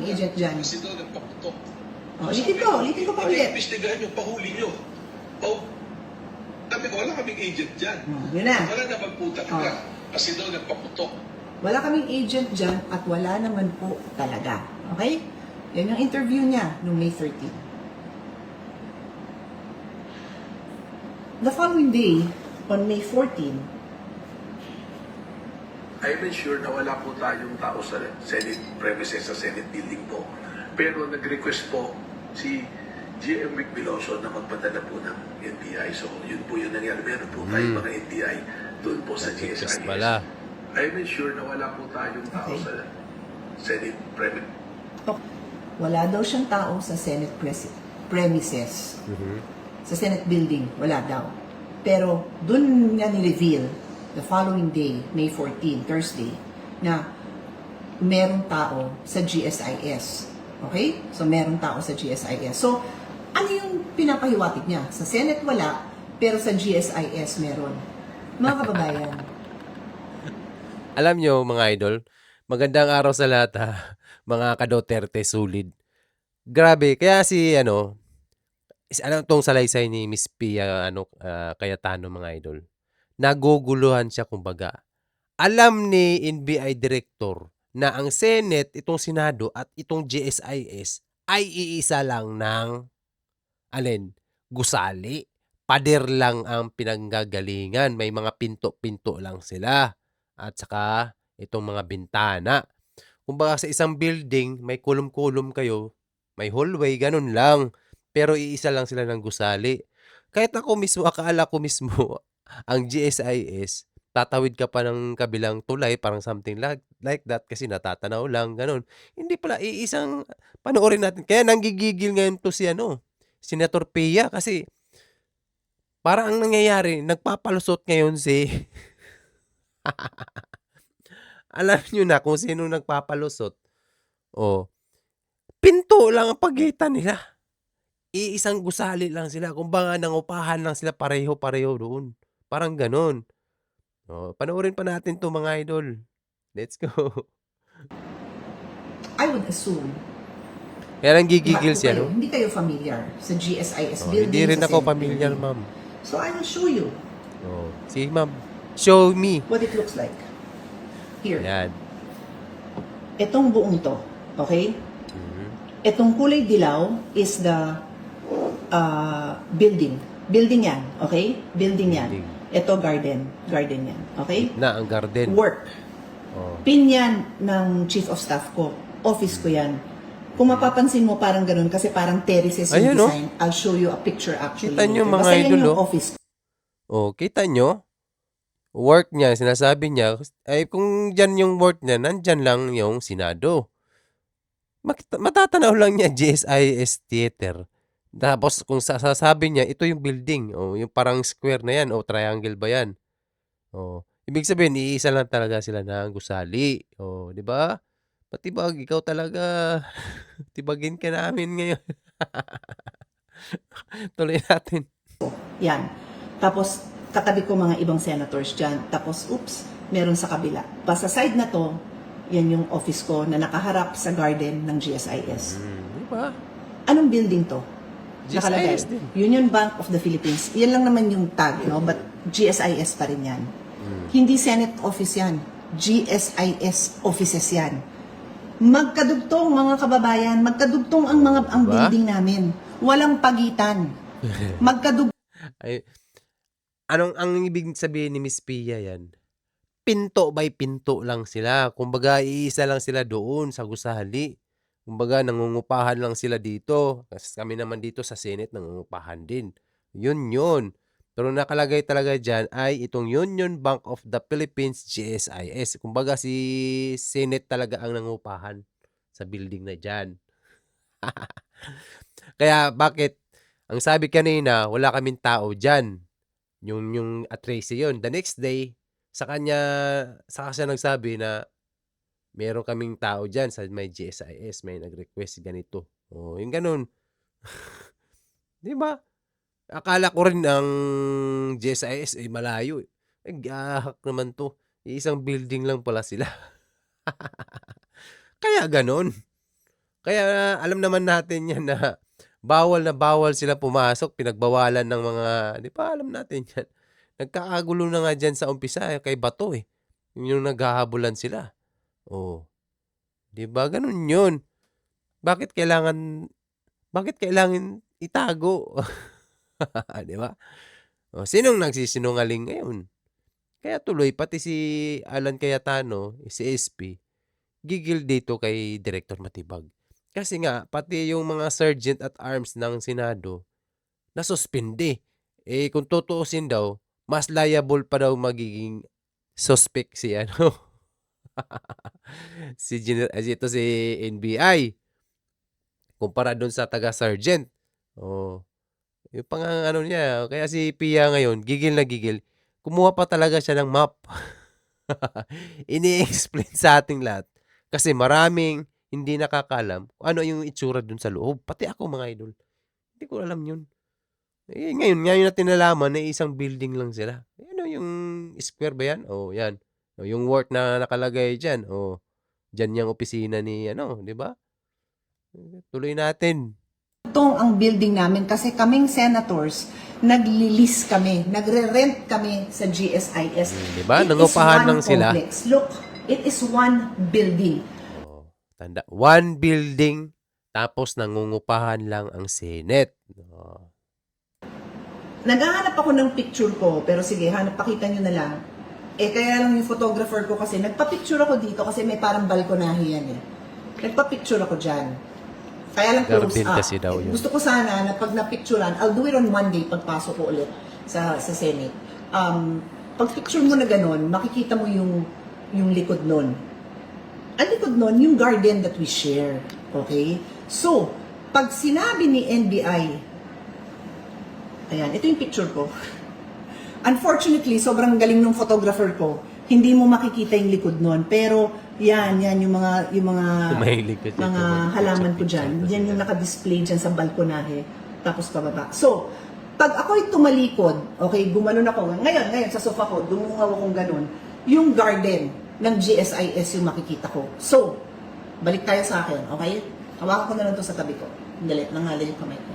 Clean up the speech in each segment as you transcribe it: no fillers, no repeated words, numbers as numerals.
agent dyan. Kasi daw nagpaputok. Ulitin ko pa ulit. Investigahan nyo, pahuli nyo. Sabi ko, wala kaming agent dyan. Yun na. Wala naman po talaga. Kasi daw nagpaputok. Wala kaming agent dyan at wala naman po talaga. Okay? Yan yung interview niya noong May 13. The following day, on May 14, I'm sure na wala po tayong tao sa Senate premises, sa Senate building po. Pero nag-request po si GM Vic Veloso na magpadala po ng NBI. So yun po yung nangyari. Meron po tayong mga NBI doon po sa GSIS. I'm sure na wala po tayong tao sa Senate premises. wala daw siyang tao sa Senate premises. Sa Senate building, wala daw. Pero dun nga ni-reveal the following day, May 14, Thursday, na merong tao sa GSIS. Okay? So, merong tao sa GSIS. So, ano yung pinapahiwatig niya? Sa Senate wala, pero sa GSIS meron. Mga kababayan. Alam nyo, mga idol, magandang araw sa lahat, ha? Mga ka-Duterte sulid. Grabe, kaya ano tong salaysay ni Miss Pia Cayetano, mga idol. Naguguluhan siya, kumbaga. Alam ni NBI Director na ang Senate, itong Senado at itong GSIS ay iisa lang ng gusali. Pader lang ang pinanggagalingan. May mga pinto-pinto lang sila. At saka itong mga bintana. Kumbaga sa isang building, may kulum-kulum kayo, may hallway, ganun lang. Pero iisa lang sila ng gusali. Kahit ako mismo, akala ko mismo, ang GSIS, tatawid ka pa ng kabilang tulay, parang something like that, kasi natatanaw lang, ganun. Hindi pala, iisang, panoorin natin. Kaya nanggigigil ngayon to si Senator Pia, kasi parang ang nangyayari, nagpapalusot ngayon si... Alam nyo na kung sino nagpapalusot. Pinto lang ang pagitan nila. Iisang gusali lang sila. Kumbaga nangupahan lang sila pareho-pareho doon. Parang ganun. Panoorin pa natin to, mga idol. Let's go. I would assume Kaya nang gigigil siya, no? hindi kayo familiar sa GSIS building. Hindi rin sa ako Senate familiar, building. ma'am. So I will show you Si ma'am, show me. what it looks like. Here. Yan. Itong buong to, okay? Itong kulay dilaw is the building. Building yan, okay? Building yan. Building. Ito garden. Garden yan, okay? Na ang garden. Work. Pin yan ng chief of staff ko. Office ko yan. Kung mapapansin mo, parang ganun kasi parang terraces yung Ayan, no? design. I'll show you a picture actually. Kita nyo, later. mga Basta yan idol, yung oh. office Kita nyo? Work niya, sinasabi niya, ay kung dyan yung work niya, nandyan lang yung Senado. Matatanaw lang niya GSIS Theater. Tapos kung sasabi niya, ito yung building. Yung parang square na yan. Triangle ba yan? Ibig sabihin, iisa lang talaga sila ng gusali. Di ba? Patibag, ikaw talaga. Tibagin ka namin ngayon. Tuloy natin. yan. Tapos, katabi ko mga ibang senators dyan. Tapos, oops, meron sa kabila. Sa side na to, yan yung office ko na nakaharap sa garden ng GSIS. Di ba? Anong building to? Nakalagay. GSIS din. Union Bank of the Philippines. Yan lang naman yung tag, no? But GSIS pa rin yan. Hindi Senate office yan. GSIS offices yan. Magkadugtong, mga kababayan. Magkadugtong ang Diba? building namin. Walang pagitan. Magkadugtong. Ay, ang ibig sabihin ni Miss Pia yan? Pinto by pinto lang sila. Kumbaga, iisa lang sila doon sa gusali. Kumbaga, nangungupahan lang sila dito. Kasi kami naman dito sa Senate, nangungupahan din. Yun. Pero nakalagay talaga dyan ay itong Union Bank of the Philippines, GSIS. Kumbaga, si Senate talaga ang nangungupahan sa building na dyan. Kaya, bakit? Ang sabi kanina, wala kaming tao dyan. Yung at Tracy yun. The next day, saka siya nagsabi na meron kaming tao dyan sa may GSIS, may nag-request ganito. Yung ganun. Di ba? Akala ko rin ang GSIS ay malayo. Gahak naman to. Isang building lang pala sila. Kaya ganun. Kaya alam naman natin 'yan na bawal sila pumasok, pinagbawalan ng mga 'di ba alam natin 'yan. Nagkakagulo na nga diyan sa umpisa, kay Bato, eh. Yung naghahabulan sila. Oh, 'di ba gano'n 'yun. Bakit kailangan bakit kailangan itago, 'di ba? Oh, sinong nagsisinungaling ngayon? Kaya tuloy pati si Alan Cayetano, si SP, gigil dito kay Director Matibag. Kasi nga pati yung mga sergeant at arms ng Senado nasuspindi. Eh, kung tutuusin daw, mas liable pa daw magiging suspect si ano, ito si NBI kumpara dun sa taga-sergeant. Oh, yung ano niya, kaya si Pia ngayon gigil na gigil. Kumuha pa talaga siya ng map. Ini-explain sa ating lahat kasi maraming hindi nakakaalam kung ano yung itsura dun sa loob. Pati ako mga idol, hindi ko alam yun. Eh, ngayon natin nalaman na isang building lang sila. Ano yung square ba yan? Oh, yan. Oh, yung work na nakalagay diyan. Oh, diyan yung opisina ni ano, 'di ba? Tuloy natin. Ito ang building namin kasi kaming senators, nagli-lease kami, nagre-rent kami sa GSIS. 'Di ba? It is Nangupahan one lang sila. complex. Look, it is one building. Oh, tanda, one building tapos nangungupahan lang ang Senate. Oh. Naghahanap ako ng picture ko, pero sige, pakita nyo na lang. Eh, kaya lang yung photographer ko kasi, nagpa-picture ako dito kasi may parang balkonahe yan eh. Nagpa-picture ako dyan. Kaya lang close Garden up. kasi daw yun. Gusto ko sana na pag na-picturean, I'll do it on Monday pagpasok ko ulit sa Senate. Pag picture mo na ganun, makikita mo yung likod nun. Ang likod nun, yung garden that we share. Okay? So, pag sinabi ni NBI, ayan, ito yung picture ko. Unfortunately, sobrang galing ng photographer ko. Hindi mo makikita yung likod nun. Pero, yan yung mga Mahilig ka dito, mga halaman ko dyan. Yan yung naka-display dyan sa balkonahe. Tapos pababa. So, pag ako'y tumalikod, okay, gumanon ako. Ngayon, sa sofa ko, dumungaw akong ganun. Yung garden ng GSIS yung makikita ko. So, balik tayo sa akin, okay? Hawakan ko na lang to sa tabi ko. Dali, nangalay yung kamay ko.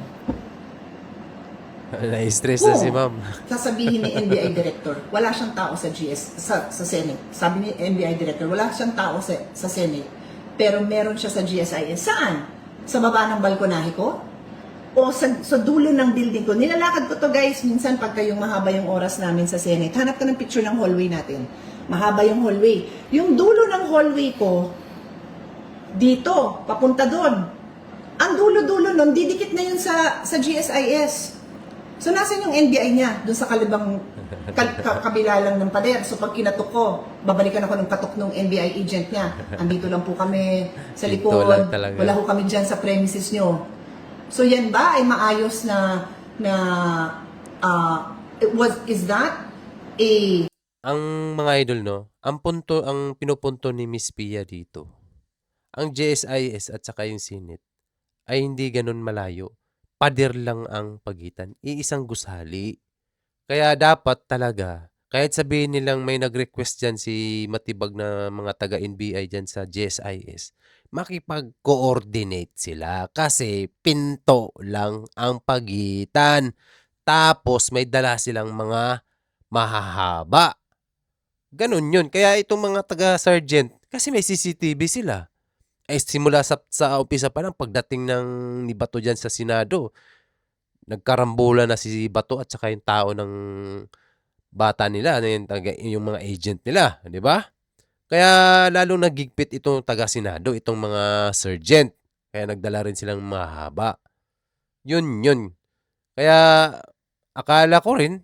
Na-stress na si ma'am. Sasabihin ni NBI Director, wala siyang tao sa sa Senate. Sabi ni NBI Director, wala siyang tao sa Senate, pero meron siya sa GSIS. Saan? Sa baba ng balkonahe ko? O sa dulo ng building ko? Nilalakad ko to guys, minsan pagka yung mahaba yung oras namin sa Senate. Hanap ka ng picture ng hallway natin. Mahaba yung hallway. Yung dulo ng hallway ko, dito, papunta doon. Ang dulo-dulo nun, didikit na yun sa GSIS. So, nasan yung NBI niya? Doon sa kabila lang ng pader. So, pag kinatok ko, babalikan ako ng katok ng NBI agent niya. Andito lang po kami sa Dito likod. lang talaga. Wala ho kami dyan sa premises nyo. So, yan ba ay maayos is that a... Ang mga idol, no, ang pinupunto ni Miss Pia dito, ang GSIS at saka yung Senate ay hindi ganun malayo. Pader lang ang pagitan, iisang gusali. Kaya dapat talaga, kahit sabihin nilang may nag-request dyan si Matibag na mga taga-NBI dyan sa GSIS, makipag-coordinate sila kasi pinto lang ang pagitan. Tapos may dala silang mga mahahaba. Ganun yun. Kaya itong mga taga-sergeant, kasi may CCTV sila. Eh, simula sa umpisa pa lang, pagdating ni Bato dyan sa Senado, nagkarambola na si Bato at saka yung tao ng bata nila, yung mga agent nila, di ba? Kaya lalong nagigpit itong taga-Senado, itong mga sergeant. Kaya nagdala rin silang mahaba. Yun. Kaya akala ko rin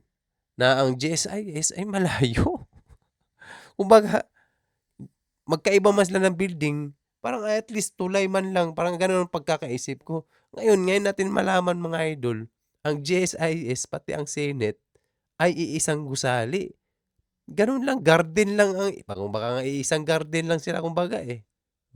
na ang GSIS ay malayo. Kumbaga, magkaiba man sila ng building, parang at least tulay man lang, parang gano'n ang pagkakaisip ko. Ngayon natin malaman mga idol, ang GSIS pati ang Senate ay iisang gusali. Ganun lang, garden lang baka nga iisang garden lang sila kumbaga eh.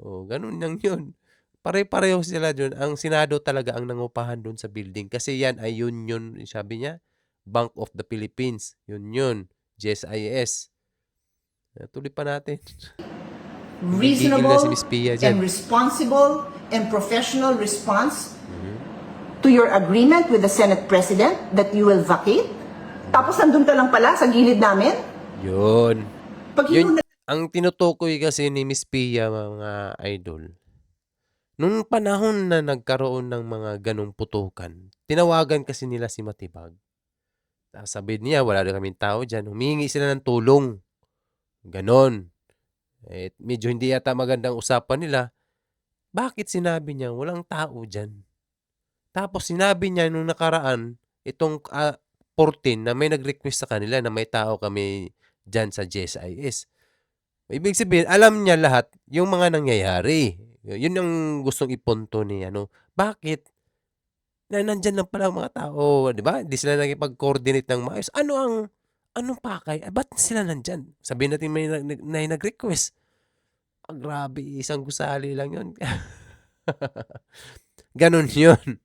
Oh, ganun lang yun. Pare-pareho sila dun. Ang Senado talaga ang nangupahan dun sa building kasi yan ay union, sabi niya, Bank of the Philippines. Yun, GSIS. Tuloy pa natin. Gigigil na si reasonable Miss Pia and dyan. responsible and professional response Mhm. to your agreement with the Senate President that you will vacate? Tapos nandun ka lang pala sa gilid namin? Yun. Pag Yun, hinuna ang tinutukoy kasi ni Miss Pia, mga idol, nung panahon na nagkaroon ng mga ganong putukan, tinawagan kasi nila si Matibag. Tapos sabi niya, wala na kaming tao dyan. Humingi sila ng tulong. Ganon. Eh, medyo hindi yata magandang usapan nila. Bakit sinabi niya, walang tao dyan? Tapos sinabi niya nung nakaraan, itong 14 na may nag-request sa kanila na may tao kami dyan sa GSIS. Ibig sabihin, alam niya lahat yung mga nangyayari. Yun ang gustong ipunto ni ano. Bakit? Na nandyan lang pala ang mga tao, di ba? Di sila nakipag-coordinate ng maayos. Anong pakay? Ba't sila nandyan? Sabihin natin may nag-request. Grabe, isang gusali lang yun. Ganon yun.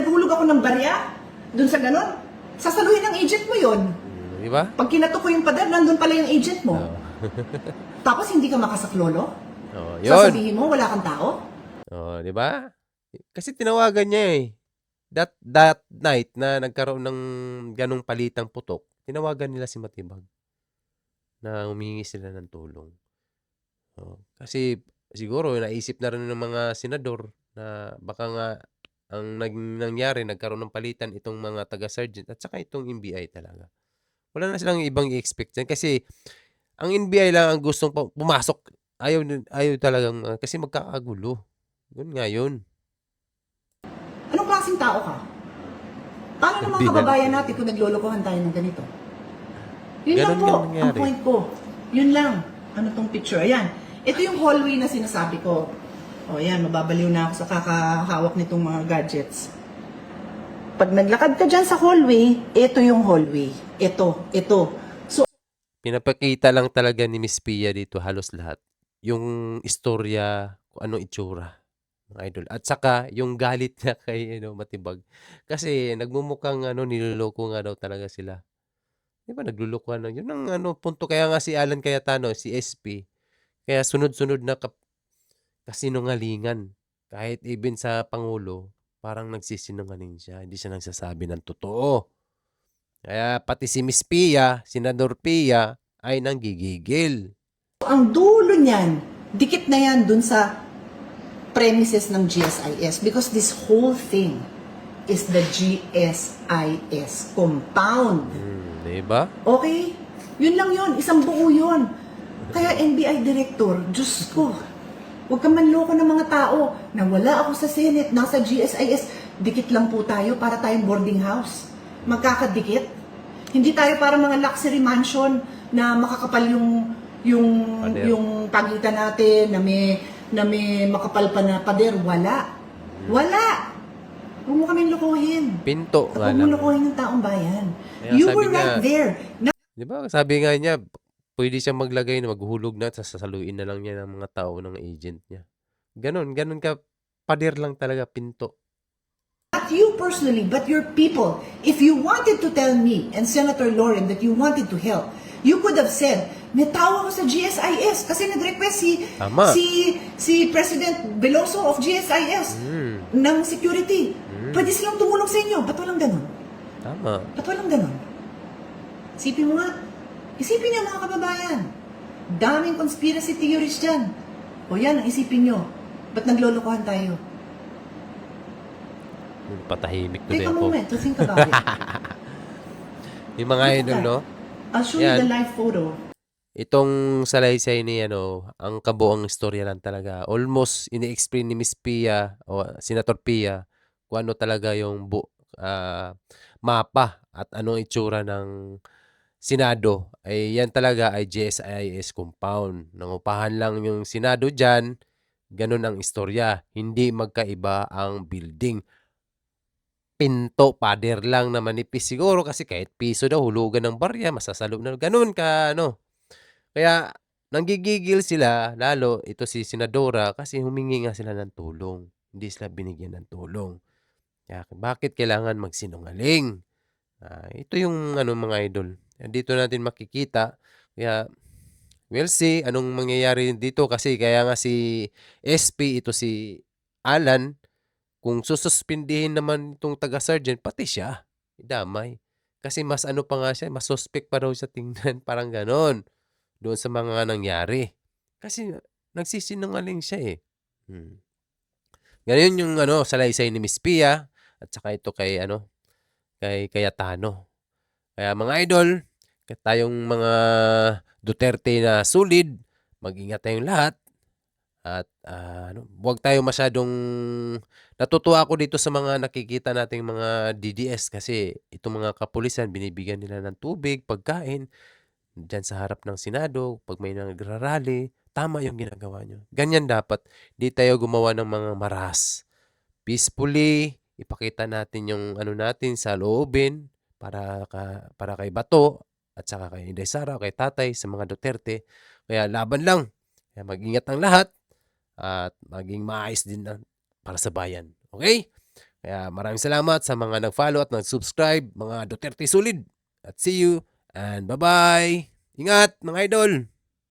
nahulog ako ng barya, dun sa ganon, sasaluhin ng agent mo yon. Di ba? Pag kinatok ko yung pader, nandun pala yung agent mo. Oo. Tapos hindi ka makasaklolo? Oh, yun. Sasabihin mo, wala kang tao? Oh, di ba? Kasi tinawagan niya eh. That night na nagkaroon ng ganong palitang putok, tinawagan nila si Matibag na humingi sila ng tulong. Oh, kasi siguro naisip na rin ng mga senador na baka nga ang nangyari, nagkaroon ng palitan itong mga taga-sergeant at saka itong NBI talaga. Wala na silang ibang i-expect dyan kasi ang NBI lang ang gustong pumasok. Ayaw talagang kasi magkakagulo. Yun nga yun. Anong klaseng tao ka? Paano naman Hindi na- kababayan natin kung naglolokohan tayo ng ganito? Yun lang Ganon po, nga ang nangyari. point ko. Yun lang. Ano tong picture? Ayan. Ito yung hallway na sinasabi ko. O yan, mababaliw na ako sa kakahawak nitong mga gadgets. Pag naglakad ka dyan sa hallway, ito yung hallway. Ito. So, Pinapakita lang talaga ni Miss Pia dito halos lahat. Yung istorya, kung anong itsura, mga idol. At saka, yung galit niya kay Matibag. Kasi nagmumukhang niloloko nga daw talaga sila. Di ba naglulukuhan lang. Yun ang punto. Kaya nga si Alan Cayetano, si SP, kaya sunod-sunod na kasinungalingan. Kahit even sa Pangulo, parang nagsisinungaling siya. Hindi siya nagsasabi ng totoo. Kaya pati si Miss Pia, Senador Pia, ay nanggigigil. ang dulo niyan, dikit na yan dun sa premises ng GSIS because this whole thing is the GSIS compound. Diba? Okay? Yun lang yun. Isang buo yun. Kaya NBI Director, Diyos ko, huwag ka manloko ng mga tao na wala ako sa Senate, nasa GSIS, dikit lang po tayo para tayong boarding house. Magkakadikit. Hindi tayo para mga luxury mansion na makakapal Pader. yung pagitan natin na may makapal pa na pader. Wala. Huwag mo kaming lokohin. Pinto nga Huwag mo lang. lokohin ng taong bayan. Kaya You sabi were right niya- there. Diba? Sabi nga niya, pwede siya maglagay na maghuhulog na, sasaluin na lang niya ng mga tao ng agent niya. Ganon ka, pader lang talaga, pinto. Not you personally, but your people. If you wanted to tell me and Senator Lauren that you wanted to help, you could have said, may tao ako sa GSIS kasi nag-request Tama. si President Veloso of GSIS ng security. Pwede silang tumulong sa inyo. Ba't walang ganun? Tama. Ba't walang ganun? Isipin mo nga. Isipin niyo mga kababayan. Daming conspiracy theories dyan. O yan, ang isipin niyo. Ba't naglolokohan tayo? Patahimik Take tuloy a ako. moment to think about it. Yung mga Look at idol, that. no? I'll show you Yan. the live photo. Itong salaysay ni ang kabuang istorya lang talaga. Almost ini-explain ni Miss Pia o Senator Pia kung ano talaga yung mapa at anong itsura ng Senado. Ay yan talaga ay GSIS compound. Nangupahan lang yung Senado dyan. Ganun ang istorya. Hindi magkaiba ang building. Pinto, pader lang na manipis siguro kasi kahit piso daw, hulugan ng barya, masasalo na. Ganun ka, Kaya, nanggigigil sila, lalo ito si Senadora, kasi humingi nga sila ng tulong. Hindi sila binigyan ng tulong. Kaya, bakit kailangan magsinungaling? Ito yung mga idol. Dito natin makikita. Kaya, We'll see anong mangyayari dito kasi kaya nga si SP, ito si Alan, kung sususpindihin naman itong taga-sergeant, pati siya idamay. Kasi mas ano pa nga siya, mas suspect pa daw siya tingnan, parang gano'n, doon sa mga nangyari. Kasi nagsisinungaling siya, eh. Gano'n yung ano, salaysay ni Miss Pia at saka ito kay ano, kay Cayetano. Kaya mga idol, tayong mga Duterte na solid, mag-ingat tayong lahat at ano, huwag tayo masyadong natutuwa ako dito sa mga nakikita nating mga DDS kasi itong mga kapulisan binibigyan nila ng tubig, pagkain diyan sa harap ng Senado pag may nagrarally, tama yung ginagawa nyo. Ganyan dapat. Di tayo gumawa ng mga maras. Peacefully, ipakita natin yung ano natin sa loobin para kay Bato at saka kay Inday Sara, kay Tatay, sa mga Duterte. Kaya laban lang. Kaya mag-ingat ang lahat at maging maayos din para sa bayan. Okay? Kaya maraming salamat sa mga nag-follow at nag-subscribe, mga Duterte Solid. At see you and bye-bye. Ingat mga idol!